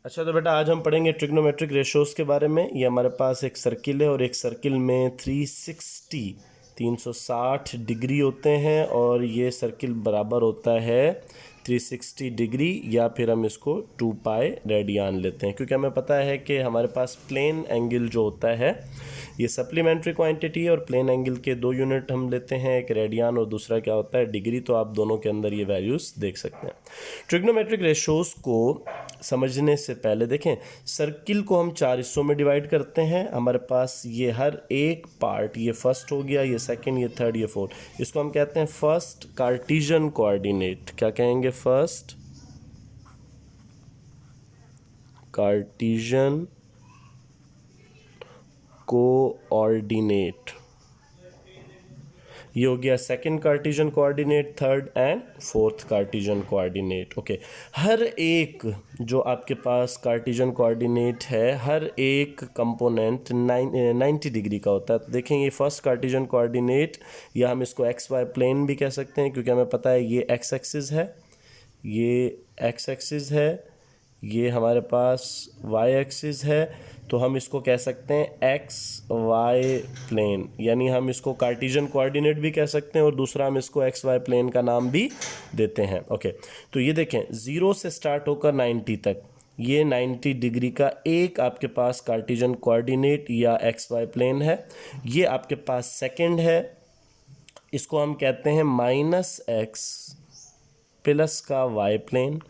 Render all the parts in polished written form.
अच्छा तो बेटा आज हम पढ़ेंगे ट्रिग्नोमेट्रिक रेशोज़ के बारे में। ये हमारे पास एक सर्किल है और एक सर्किल में 360 डिग्री होते हैं और ये सर्किल बराबर होता है 360 डिग्री या फिर हम इसको 2 पाई रेडियन लेते हैं, क्योंकि हमें पता है कि हमारे पास प्लेन एंगल जो होता है ये सप्लीमेंट्री क्वांटिटी है और प्लेन एंगल के दो यूनिट हम लेते हैं, एक रेडियन और दूसरा क्या होता है डिग्री। तो आप दोनों के अंदर ये वैल्यूज़ देख सकते हैं। ट्रिग्नोमेट्रिक रेशोज़ को समझने से पहले देखें, सर्किल को हम 4 हिस्सों में डिवाइड करते हैं। हमारे पास ये हर एक पार्ट, ये फर्स्ट हो गया, ये सेकंड, ये थर्ड, ये फोर्थ, इसको हम कहते हैं फर्स्ट कार्टेशियन कोऑर्डिनेट। क्या कहेंगे? First Cartesian coordinate. ये हो गया second Cartesian coordinate, third and fourth Cartesian coordinate. Okay, हर एक जो आपके पास कार्टेशियन कोऑर्डिनेट है, हर एक कंपोनेंट 90 डिग्री का होता है। तो देखें ये फर्स्ट कार्टेशियन कोऑर्डिनेट, या हम इसको एक्स वाई प्लेन भी कह सकते हैं, क्योंकि हमें पता है ये एक्स एक्सिस है, ये एक्स एक्सिस है, ये हमारे पास वाई एक्सिस है। तो हम इसको कह सकते हैं एक्स वाई प्लेन, यानी हम इसको कार्टेशियन कोऑर्डिनेट भी कह सकते हैं और दूसरा हम इसको एक्स वाई प्लेन का नाम भी देते हैं। ओके, तो ये देखें 0 से स्टार्ट होकर 90 तक, ये 90 डिग्री का एक आपके पास कार्टेशियन कोऑर्डिनेट या एक्स वाई प्लेन है। ये आपके पास सेकंड है, इसको हम कहते हैं -x प्लस का वाई प्लेन।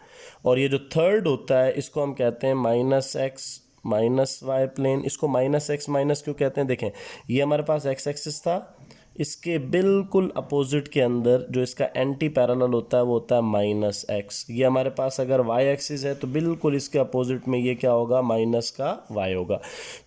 और ये जो थर्ड होता है इसको हम कहते हैं -x माइनस वाई प्लेन। इसको -x माइनस क्यों कहते हैं? देखें ये हमारे पास x एक्सिस था, इसके बिल्कुल अपोजिट के अंदर जो इसका एंटी पैरेलल होता है वो होता है -x। ये हमारे पास अगर y एक्सिस है तो बिल्कुल इसके अपोजिट में ये क्या होगा? माइनस का y होगा।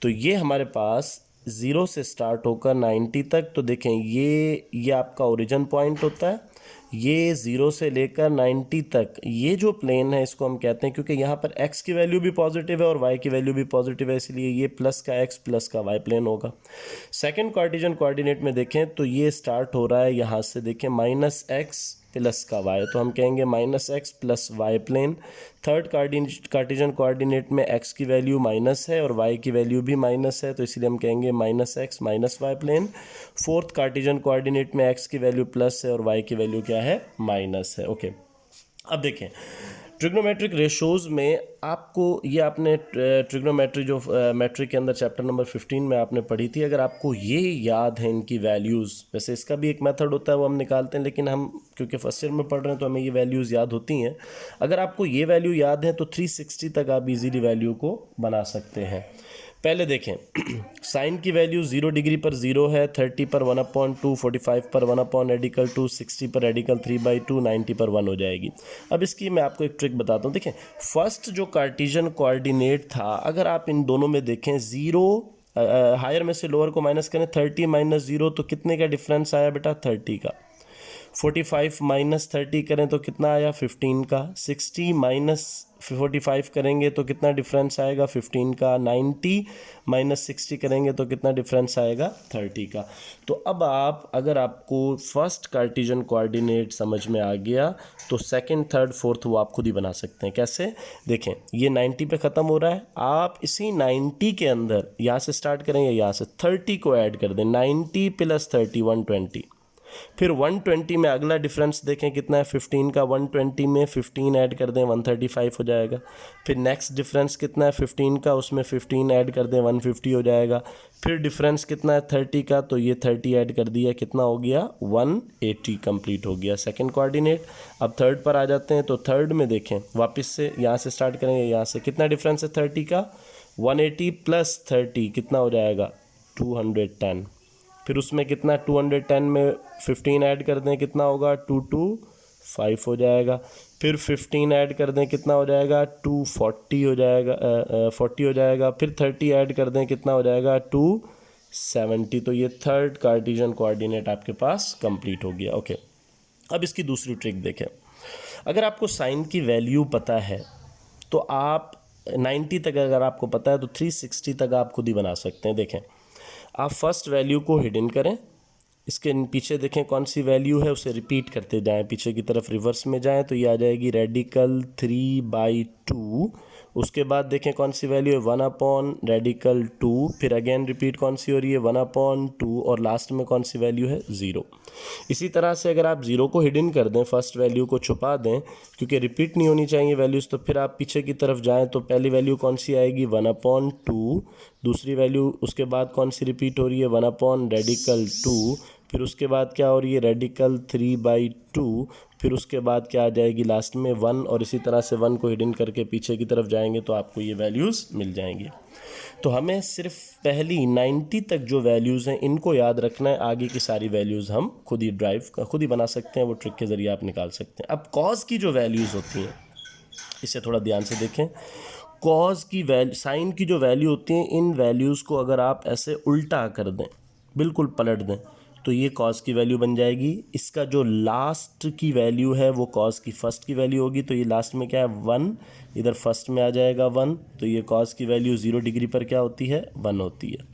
तो ये हमारे पास 0 से स्टार्ट होकर 90 तक, तो देखें ये आपका ओरिजिन पॉइंट होता है। ये 0 से लेकर 90 तक ये जो प्लेन है इसको हम कहते हैं, क्योंकि यहाँ पर x की वैल्यू भी पॉजिटिव है और y की वैल्यू भी पॉजिटिव है, इसलिए ये प्लस का x प्लस का y प्लेन होगा। सेकंड कार्टेशियन कोऑर्डिनेट में देखें तो ये स्टार्ट हो रहा है यहाँ से, देखें -x प्लस का y, तो हम कहेंगे -x plus y plane. Third cartesian coordinate में x की वैल्यू माइनस है और y की वैल्यू भी माइनस है, तो इसलिए हम कहेंगे -x minus y plane. Fourth Cartesian coordinate में x की वैल्यू प्लस है और y की वैल्यू क्या है? माइनस है। ओके, अब देखें ट्रिग्नोमेट्रिक रेशोज़ में आपको ये आपने ट्रिग्नोमेट्री जो मैट्रिक के अंदर चैप्टर नंबर 15 में आपने पढ़ी थी, अगर आपको ये याद है इनकी वैल्यूज़, वैसे इसका भी एक मेथड होता है वो हम निकालते हैं, लेकिन हम क्योंकि फर्स्ट ईयर में पढ़ रहे हैं तो हमें ये वैल्यूज़ याद होती हैं। अगर आपको ये वैल्यू याद है तो 360 तक आप इजीली वैल्यू को बना सकते हैं। पहले देखें साइन की वैल्यू 0 डिग्री पर 0 है, 30 पर 1/2, 45 पर 1/2, 60 पर रेडिकल 3/2, 90 पर 1 हो जाएगी। अब इसकी मैं आपको एक ट्रिक बताता हूँ। देखें फर्स्ट जो कार्टेशियन कोऑर्डिनेट था, अगर आप इन दोनों में देखें 0 हायर में से लोअर को माइनस करें, 30 माइनस 0 तो कितने का डिफरेंस आया बेटा? 30 का। 45 माइनस 30 करें तो कितना आया? 15 का। 60 माइनस 45 करेंगे तो कितना डिफरेंस आएगा? 15 का। 90 माइनस 60 करेंगे तो कितना डिफरेंस आएगा? 30 का। तो अब आप अगर आपको फर्स्ट कार्टेशियन कोऑर्डिनेट समझ में आ गया तो सेकंड, थर्ड, फोर्थ वो आप खुद ही बना सकते हैं। कैसे? देखें ये 90 पे ख़त्म हो रहा है, आप इसी 90 के अंदर यहाँ से स्टार्ट करें या यहाँ से 30 को ऐड कर दें। 90 प्लस 30 120, फिर 120 में अगला डिफरेंस देखें कितना है? 15 का। 120 में 15 ऐड कर दें 135 हो जाएगा। फिर नेक्स्ट डिफरेंस कितना है? 15 का, उसमें 15 ऐड कर दें 150 हो जाएगा। फिर डिफरेंस कितना है? 30 का, तो ये 30 ऐड कर दिया, कितना हो गया? 180 कंप्लीट हो गया सेकंड कोऑर्डिनेट। अब थर्ड पर आ जाते हैं, तो थर्ड में देखें वापस से यहाँ से स्टार्ट करेंगे, यहाँ से कितना डिफरेंस है 30 का? 180 प्लस 30 कितना हो जाएगा? 210। फिर उसमें कितना? 210 में 15 ऐड कर दें, कितना होगा? 225 हो जाएगा। फिर 15 ऐड कर दें, कितना हो जाएगा? 240 हो जाएगा, 40 हो जाएगा। फिर 30 ऐड कर दें, कितना हो जाएगा? 270। तो ये थर्ड कार्टेशियन कोऑर्डिनेट आपके पास कंप्लीट हो गया। ओके, अब इसकी दूसरी ट्रिक देखें। अगर आपको साइन की वैल्यू पता है तो आप 90 तक अगर आपको पता है तो 360 तक आप खुद ही बना सकते हैं। देखें आप फर्स्ट वैल्यू को हिडन करें, इसके पीछे देखें कौन सी वैल्यू है, उसे रिपीट करते जाएं, पीछे की तरफ रिवर्स में जाएं तो ये आ जाएगी रेडिकल 3/2 2, उसके बाद देखें कौन सी वैल्यू है 1/2, फिर अगेन रिपीट कौन सी हो रही है 1/2 और लास्ट में कौन सी वैल्यू है 0। इसी तरह से अगर आप 0 को हिडन कर दें, फर्स्ट वैल्यू को छुपा दें क्योंकि रिपीट नहीं होनी चाहिए वैल्यूज़, तो फिर आप पीछे की तरफ जाएं तो पहली वैल्यू कौन सी आएगी 1/2, दूसरी वैल्यू उसके बाद कौन सी रिपीट हो रही है 1/2, फिर उसके बाद क्या हो रही है रेडिकल 3/2, फिर उसके बाद क्या आ जाएगी लास्ट में 1, और इसी तरह से 1 को हिडन करके पीछे की तरफ जाएंगे तो आपको ये वैल्यूज़ मिल जाएंगी। तो हमें सिर्फ पहली 90 तक जो वैल्यूज़ हैं इनको याद रखना है, आगे की सारी वैल्यूज़ हम खुद ही बना सकते हैं, वो ट्रिक के ज़रिए आप निकाल सकते हैं। अब कॉज की जो वैल्यूज़ होती हैं इसे थोड़ा ध्यान से देखें। कॉज की वैल्यू, साइन की जो वैल्यू होती हैं, इन वैल्यूज़ को अगर आप ऐसे उल्टा कर दें, बिल्कुल पलट दें, तो ये कॉज की वैल्यू बन जाएगी। इसका जो लास्ट की वैल्यू है वो कॉज की फर्स्ट की वैल्यू होगी, तो ये लास्ट में क्या है 1, इधर फर्स्ट में आ जाएगा 1, तो ये कॉज की वैल्यू 0 डिग्री पर क्या होती है 1 होती है।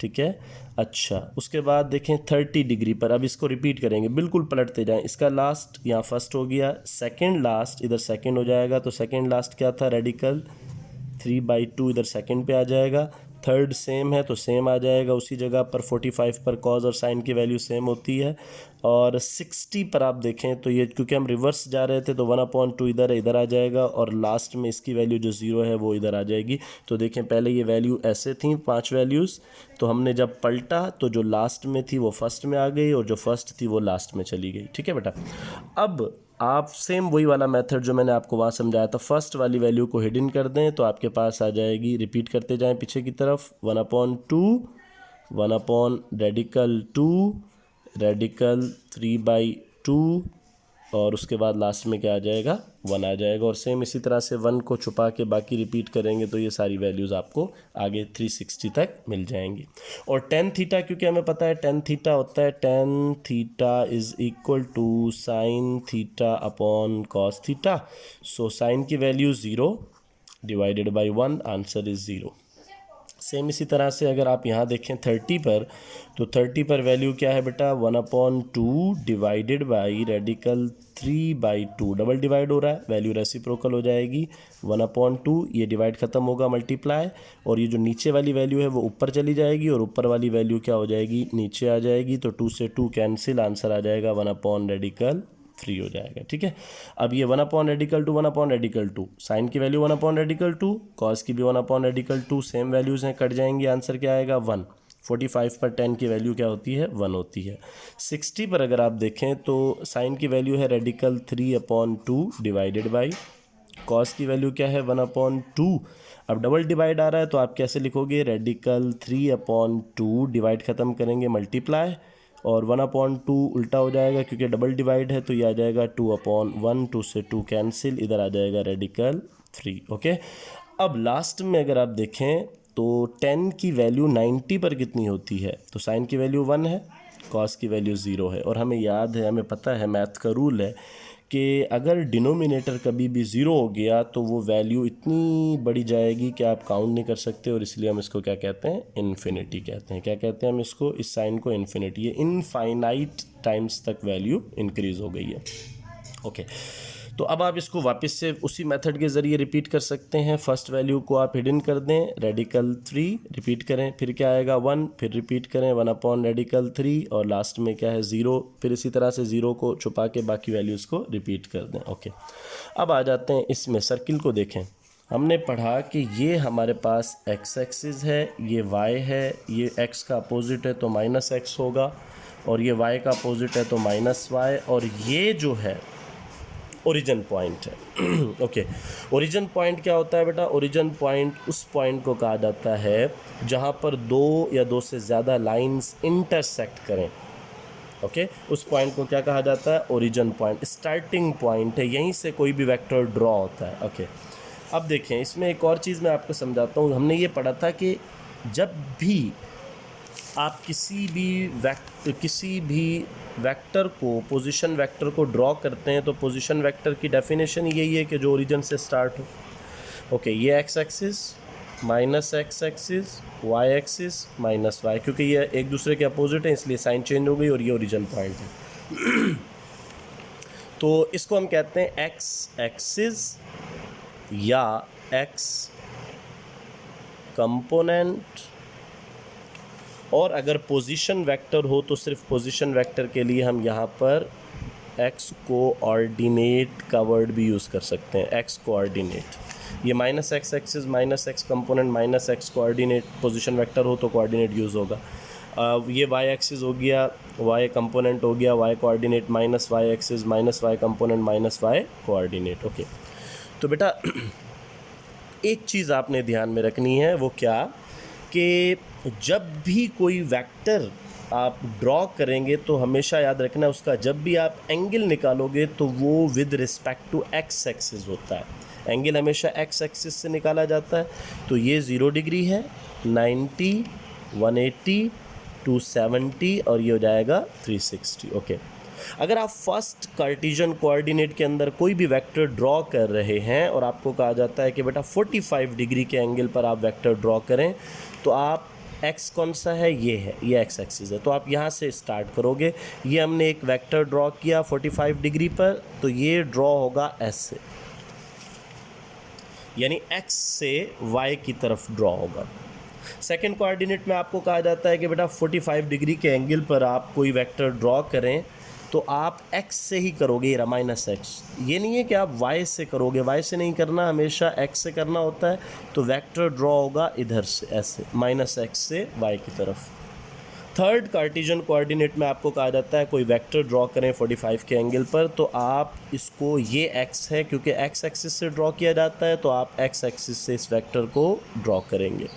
ठीक है, अच्छा उसके बाद देखें 30 डिग्री पर, अब इसको रिपीट करेंगे, बिल्कुल पलटते जाएं। इसका लास्ट यहाँ फर्स्ट हो गया, सेकेंड लास्ट इधर सेकेंड हो जाएगा, तो सेकेंड लास्ट क्या था रेडिकल 3/2 इधर सेकेंड पे आ जाएगा। थर्ड सेम है तो सेम आ जाएगा उसी जगह पर, 45 पर कॉज और साइन की वैल्यू सेम होती है। और 60 पर आप देखें तो ये क्योंकि हम रिवर्स जा रहे थे तो 1/2 इधर है, इधर आ जाएगा, और लास्ट में इसकी वैल्यू जो 0 है वो इधर आ जाएगी। तो देखें पहले ये वैल्यू ऐसे थी 5 वैल्यूज़, तो हमने जब पलटा तो जो लास्ट में थी वो फर्स्ट में आ गई और जो फर्स्ट थी वो लास्ट में चली गई। ठीक है बेटा, अब आप सेम वही वाला मेथड जो मैंने आपको वहाँ समझाया था, फर्स्ट वाली वैल्यू को हिडन कर दें तो आपके पास आ जाएगी, रिपीट करते जाएं पीछे की तरफ 1/2, 1/2, रेडिकल 3/2 और उसके बाद लास्ट में क्या आ जाएगा 1 आ जाएगा। और सेम इसी तरह से 1 को छुपा के बाकी रिपीट करेंगे तो ये सारी वैल्यूज़ आपको आगे 360 तक मिल जाएंगी। और tan थीटा, क्योंकि हमें पता है tan थीटा होता है tan theta is equal to sine theta upon cos theta. So sine की value 0 divided by 1, answer is 0। Same इसी तरह से अगर आप यहाँ देखें 30 पर, तो 30 पर वैल्यू क्या है बेटा 1/2 divided by radical 3/2, double divide हो रहा है, वैल्यू रेसिप्रोकल हो जाएगी 1/2, ये डिवाइड ख़त्म होगा मल्टीप्लाई, और ये जो नीचे वाली वैल्यू है वो ऊपर चली जाएगी और ऊपर वाली वैल्यू क्या हो जाएगी नीचे आ जाएगी, तो 2 से 2 कैंसिल, आंसर आ जाएगा 1/3 हो जाएगा। ठीक है, अब ये 1/2 साइन की वैल्यू 1/2, कॉस की भी 1/2, सेम वैल्यूज़ हैं, कट जाएंगी, आंसर क्या आएगा 1। 45 पर tan की वैल्यू क्या होती है 1 होती है। 60 पर अगर आप देखें तो साइन की वैल्यू है रेडिकल 3/2 डिवाइडेड बाई कॉस की वैल्यू क्या है 1/2। अब डबल डिवाइड आ रहा है तो आप कैसे लिखोगे रेडिकल 3/2, डिवाइड ख़त्म करेंगे मल्टीप्लाई, और 1/2 उल्टा हो जाएगा क्योंकि डबल डिवाइड है, तो ये आ जाएगा 2/1, 2 से 2 कैंसिल, इधर आ जाएगा रेडिकल 3। ओके, अब लास्ट में अगर आप देखें तो tan की वैल्यू 90 पर कितनी होती है, तो साइन की वैल्यू 1 है, कॉस की वैल्यू 0 है, और हमें याद है, हमें पता है, मैथ का रूल है कि अगर डिनोमिनेटर कभी भी 0 हो गया तो वो वैल्यू इतनी बढ़ी जाएगी कि आप काउंट नहीं कर सकते, और इसलिए हम इसको क्या कहते हैं इन्फिनिटी कहते हैं। क्या कहते हैं हम इसको, इस साइन को इन्फिनिटी, ये इनफाइनाइट टाइम्स तक वैल्यू इंक्रीज़ हो गई है। ओके, तो अब आप इसको वापस से उसी मेथड के ज़रिए रिपीट कर सकते हैं। फर्स्ट वैल्यू को आप हिडन कर दें, रेडिकल 3 रिपीट करें, फिर क्या आएगा 1, फिर रिपीट करें 1/रेडिकल 3 और लास्ट में क्या है 0, फिर इसी तरह से 0 को छुपा के बाकी वैल्यूज़ को रिपीट कर दें। ओके, अब आ जाते हैं इसमें, सर्किल को देखें। हमने पढ़ा कि ये हमारे पास x एक्सिस है, ये y है, ये x का अपोजिट है तो -x होगा, और ये y का अपोजिट है तो -y, और ये जो है ओरिजिन पॉइंट है। ओके, ओरिजिन पॉइंट क्या होता है बेटा, ओरिजिन पॉइंट उस पॉइंट को कहा जाता है जहाँ पर 2 या 2 से ज़्यादा लाइंस इंटरसेक्ट करें। ओके, उस पॉइंट को क्या कहा जाता है ओरिजिन पॉइंट, स्टार्टिंग पॉइंट है, यहीं से कोई भी वेक्टर ड्रॉ होता है। ओके, अब देखें इसमें एक और चीज़ मैं आपको समझाता हूँ। हमने ये पढ़ा था कि जब भी आप किसी भी वेक्टर को, पोजीशन वेक्टर को ड्रॉ करते हैं तो पोजीशन वेक्टर की डेफिनेशन यही है कि जो ओरिजिन से स्टार्ट हो। ओके, ये x axis minus x axis, y axis minus y, क्योंकि ये एक दूसरे के अपोजिट है इसलिए साइन चेंज हो गई, और ये ओरिजिन पॉइंट है। तो इसको हम कहते हैं x एक्सिस या x कंपोनेंट, और अगर पोजीशन वेक्टर हो तो सिर्फ पोजीशन वेक्टर के लिए हम यहाँ पर x कोऑर्डिनेट का वर्ड भी यूज़ कर सकते हैं, x कोऑर्डिनेट। ये minus x axis minus x component minus x coordinate position vector हो तो कोऑर्डिनेट यूज़ होगा। ये वाई एक्सिस हो गया, वाई कंपोनेंट हो गया, Y coordinate minus Y axis minus Y component minus Y coordinate. Okay, तो बेटा एक चीज़ आपने ध्यान में रखनी है, वो क्या कि जब भी कोई वेक्टर आप ड्रॉ करेंगे तो हमेशा याद रखना उसका जब भी आप एंगल निकालोगे तो वो with respect to X axis होता है। एंगल हमेशा एक्स एक्सिस से निकाला जाता है। तो ये 0 डिग्री है, 90, 180, 270 और ये हो जाएगा 360। ओके, अगर आप फर्स्ट कार्टेशियन कोऑर्डिनेट के अंदर कोई भी वेक्टर ड्रॉ कर रहे हैं और आपको कहा जाता है कि बेटा 45 डिग्री के एंगल पर आप वेक्टर ड्रॉ करें, तो आप एक्स कौन सा है, ये है, ये एक्स एक्सिस है, तो आप यहाँ से स्टार्ट करोगे। ये हमने एक वेक्टर ड्रॉ किया 45 डिग्री पर, तो ये ड्रॉ होगा एस से, यानी एक्स से वाई की तरफ ड्रॉ होगा। सेकेंड कोऑर्डिनेट में आपको कहा जाता है कि बेटा 45 डिग्री के एंगल पर आप कोई वेक्टर ड्रॉ करें तो आप x से ही करोगे, ये माइनस एक्स। ये नहीं है कि आप y से करोगे, y से नहीं करना, हमेशा x से करना होता है। तो वेक्टर ड्रॉ होगा इधर से, ऐसे माइनस एक्स से y की तरफ। थर्ड कार्टेशियन कोऑर्डिनेट में आपको कहा जाता है कोई वेक्टर ड्रॉ करें 45 के एंगल पर, तो आप इसको, ये x है क्योंकि x एक्सिस से ड्रॉ किया जाता है, तो आप x एक्सिस से इस वेक्टर को ड्रॉ करेंगे।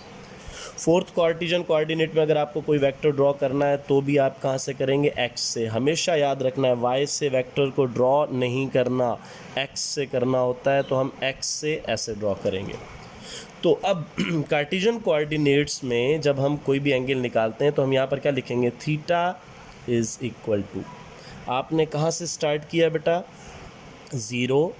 फोर्थ कार्टेशियन कोऑर्डिनेट में अगर आपको कोई वेक्टर ड्रॉ करना है तो भी आप कहाँ से करेंगे, x से। हमेशा याद रखना है y से वेक्टर को ड्रॉ नहीं करना, x से करना होता है, तो हम x से ऐसे ड्रॉ करेंगे। तो अब कार्टेशियन कोऑर्डिनेट्स में जब हम कोई भी एंगल निकालते हैं तो हम यहाँ पर क्या लिखेंगे, थीटा इज़ इक्वल टू, आपने कहाँ से स्टार्ट किया बेटा, 0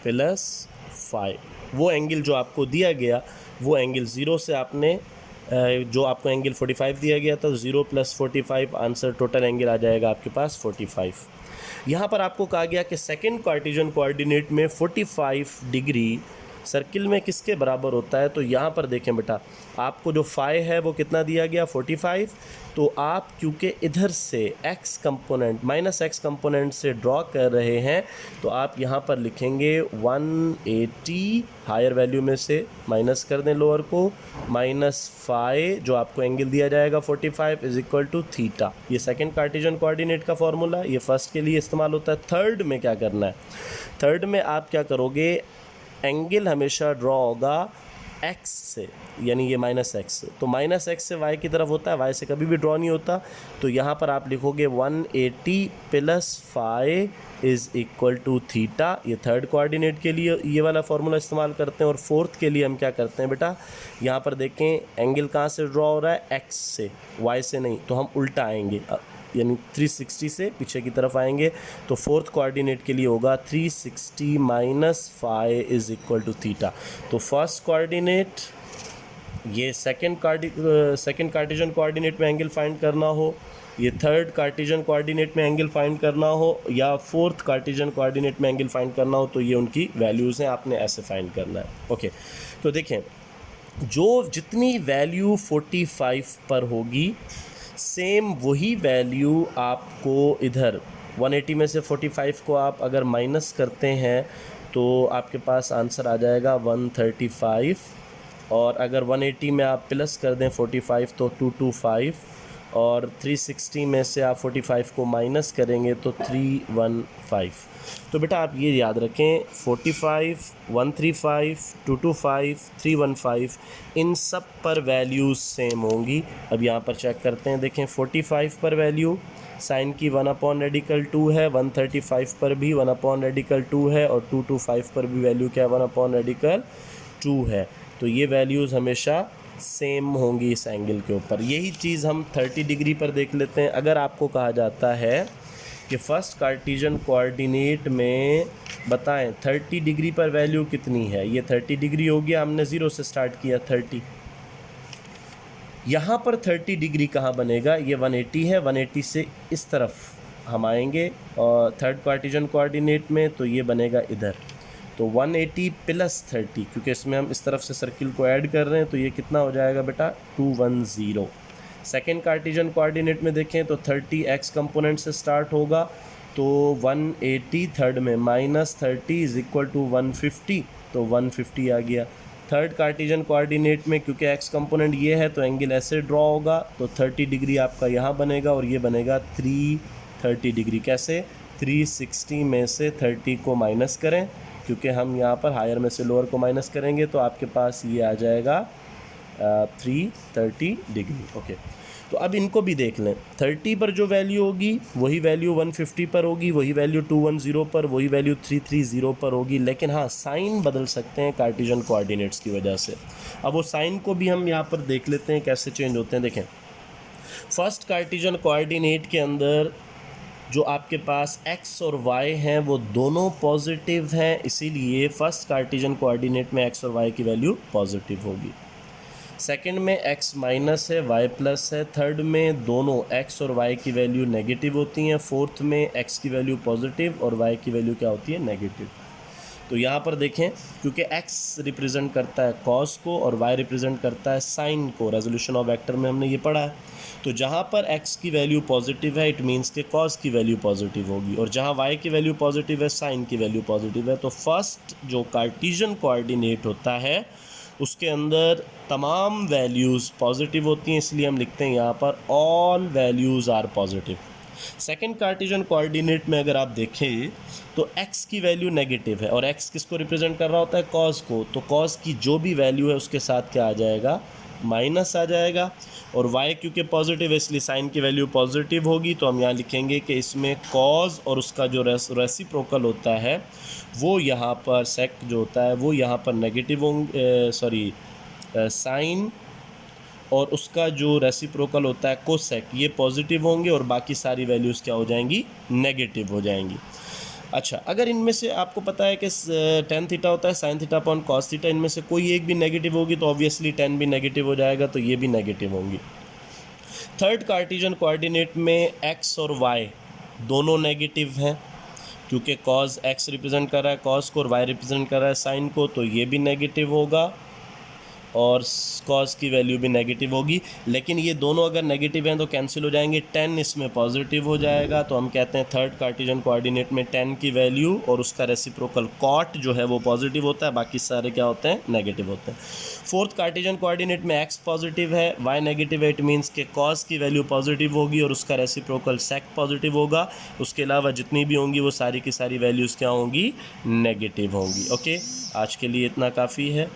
+ 5, वो एंगल जो आपको दिया गया वो एंगल 0 से आपने जो आपको एंगल 45 दिया गया था, 0 + 45 आंसर, टोटल एंगल आ जाएगा आपके पास 45। यहाँ पर आपको कहा गया कि सेकंड कार्टेशियन कोऑर्डिनेट में 45 डिग्री सर्किल में किसके बराबर होता है, तो यहाँ पर देखें बेटा, आपको जो फाई है वो कितना दिया गया, 45। तो आप क्योंकि इधर से x component minus x component से ड्रॉ कर रहे हैं, तो आप यहाँ पर लिखेंगे 180, हायर वैल्यू में से माइनस कर दें लोअर को, माइनस फाई जो आपको एंगल दिया जाएगा 45 इज इक्वल टू थीटा। ये सेकंड कार्टेशियन कोऑर्डिनेट का फॉर्मूला, ये फर्स्ट के लिए इस्तेमाल होता है। थर्ड में क्या करना है, थर्ड में आप क्या करोगे, एंगल हमेशा ड्रॉ होगा x से, यानी ये माइनस एक्स से, तो माइनस एक्स से y की तरफ होता है, y से कभी भी ड्रॉ नहीं होता। तो यहाँ पर आप लिखोगे 180 + phi is equal to theta. ये थर्ड कोऑर्डिनेट के लिए ये वाला फार्मूला इस्तेमाल करते हैं। और फोर्थ के लिए हम क्या करते हैं बेटा, यहाँ पर देखें एंगल कहाँ से ड्रॉ हो रहा है, x से, y से नहीं, तो हम उल्टा आएंगे, यानी 360 से पीछे की तरफ आएंगे। तो फोर्थ कोऑर्डिनेट के लिए होगा 360 - phi is equal to theta. तो फर्स्ट कोऑर्डिनेट, ये सेकंड कार्टेशियन कोऑर्डिनेट में एंगल फाइंड करना हो, ये थर्ड कार्टेशियन कोऑर्डिनेट में एंगल फाइंड करना हो, या फोर्थ कार्टेशियन कोऑर्डिनेट में एंगल फाइंड करना हो, तो ये उनकी वैल्यूज़ हैं, आपने ऐसे फाइंड करना है। ओके, तो देखें, जो जितनी वैल्यू 45 पर होगी, सेम वही वैल्यू आपको इधर 180 में से 45 को आप अगर माइनस करते हैं तो आपके पास आंसर आ जाएगा 135, और अगर 180 में आप प्लस कर दें 45 तो 225, और 360 में से आप 45 को माइनस करेंगे तो 315। तो बेटा आप ये याद रखें, 45, 135, 225, 315, इन सब पर वैल्यूज़ सेम होंगी। अब यहाँ पर चेक करते हैं, देखें 45 पर वैल्यू साइन की 1/2 है, 135 पर भी 1/2 है, और 225 पर भी वैल्यू क्या है, 1/2 है। तो ये वैल्यूज़ हमेशा सेम होंगी इस एंगल के ऊपर। यही चीज़ हम 30 डिग्री पर देख लेते हैं। अगर आपको कहा जाता है कि फर्स्ट कार्टेशियन कोऑर्डिनेट में बताएं 30 डिग्री पर वैल्यू कितनी है, ये 30 डिग्री हो गया, हमने 0 से स्टार्ट किया 30। यहाँ पर 30 डिग्री कहाँ बनेगा, ये 180 है, 180 से इस तरफ हम आएंगे और थर्ड कार्टेशियन कोऑर्डिनेट में, तो ये बनेगा इधर। तो 180 प्लस 30, क्योंकि इसमें हम इस तरफ से सर्किल को ऐड कर रहे हैं, तो ये कितना हो जाएगा बेटा 210। सेकेंड कार्टिजन कोऑर्डिनेट में देखें तो 30 एक्स कंपोनेंट से स्टार्ट होगा, तो 180 थर्ड में माइनस 30 इज इक्वल टू 150, तो 150 आ गया। थर्ड कार्टिजन कोऑर्डिनेट में क्योंकि एक्स कंपोनेंट ये है तो एंगल ऐसे ड्रॉ होगा, तो 30 डिग्री आपका यहाँ बनेगा और ये बनेगा 330 डिग्री। कैसे? 360 में से 30 को माइनस करें, क्योंकि हम यहाँ पर हायर में से लोअर को माइनस करेंगे, तो आपके पास ये आ जाएगा 330 डिग्री। ओके, तो अब इनको भी देख लें। 30 पर जो वैल्यू होगी वही वैल्यू 150 पर होगी, वही वैल्यू 210 पर, वही वैल्यू 330 पर होगी, लेकिन हाँ साइन बदल सकते हैं कार्टिजन कोऑर्डिनेट्स की वजह से। अब वो साइन को भी हम यहाँ पर देख लेते हैं कैसे चेंज होते हैं। देखें, फर्स्ट कार्टिजन कोऑर्डिनेट के अंदर जो आपके पास x और y हैं वो दोनों पॉजिटिव हैं, इसीलिए फर्स्ट कार्टिजन कोऑर्डिनेट में x और y की वैल्यू पॉजिटिव होगी। सेकंड में x माइनस है, y प्लस है। थर्ड में दोनों x और y की वैल्यू नेगेटिव होती हैं। फोर्थ में x की वैल्यू पॉजिटिव और y की वैल्यू क्या होती है? नेगेटिव। तो यहाँ पर देखें, क्योंकि x रिप्रेजेंट करता है cos को और y रिप्रेजेंट करता है sin को, रेजोल्यूशन ऑफ वेक्टर में हमने ये पढ़ा है। तो जहाँ पर x की वैल्यू पॉजिटिव है इट मीन्स कि cos की वैल्यू पॉजिटिव होगी, और जहाँ y की वैल्यू पॉजिटिव है sin की वैल्यू पॉजिटिव है। तो फर्स्ट जो कार्टिजन कोऑर्डिनेट होता है उसके अंदर तमाम वैल्यूज़ पॉजिटिव होती हैं, इसलिए हम लिखते हैं यहाँ पर all values are positive. Second cartesian coordinate में अगर आप देखें तो x की वैल्यू नेगेटिव है, और x किसको रिप्रेजेंट कर रहा होता है? cos को। तो cos की जो भी वैल्यू है उसके साथ क्या आ जाएगा? माइनस आ जाएगा। और y क्योंकि पॉजिटिव है इसलिए साइन की वैल्यू पॉजिटिव होगी, तो हम यहाँ लिखेंगे कि इसमें cos और उसका जो रेसिप्रोकल होता है वो यहाँ पर सेक जो होता है वो यहाँ पर नेगेटिव होंगे, साइन और उसका जो रेसिप्रोकल होता है कोसेक, ये पॉजिटिव होंगे और बाकी सारी वैल्यूज़ क्या हो जाएंगी? नेगेटिव हो जाएंगी। अच्छा, अगर इनमें से आपको पता है कि tan थीटा होता है sin theta upon cos theta, इनमें से कोई एक भी नेगेटिव होगी तो ऑब्वियसली tan भी नेगेटिव हो जाएगा, तो ये भी नेगेटिव होंगी। थर्ड कार्टिजन कोऑर्डिनेट में x और y दोनों नेगेटिव हैं, क्योंकि cos x रिप्रेजेंट कर रहा है cos को और y रिप्रेजेंट कर रहा है sin को, तो ये भी नेगेटिव होगा और cos की वैल्यू भी नेगेटिव होगी। लेकिन ये दोनों अगर नेगेटिव हैं तो कैंसिल हो जाएंगे, tan इसमें पॉजिटिव हो जाएगा, तो हम कहते हैं थर्ड कार्टिजन कोऑर्डिनेट में tan की वैल्यू और उसका रेसिप्रोकल cot जो है वो पॉजिटिव होता है, बाकी सारे क्या होते हैं? नेगेटिव होते हैं। फोर्थ कार्टिजन कोऑर्डिनेट में x पॉजिटिव है, y नेगेटिव है, इट मीन्स के cos की वैल्यू पॉजिटिव होगी और उसका रेसिप्रोकल sec पॉजिटिव होगा। उसके अलावा जितनी भी होंगी वो सारी की सारी वैल्यूज़ क्या होंगी? नेगेटिव होंगी। ओके, आज के लिए इतना काफ़ी है।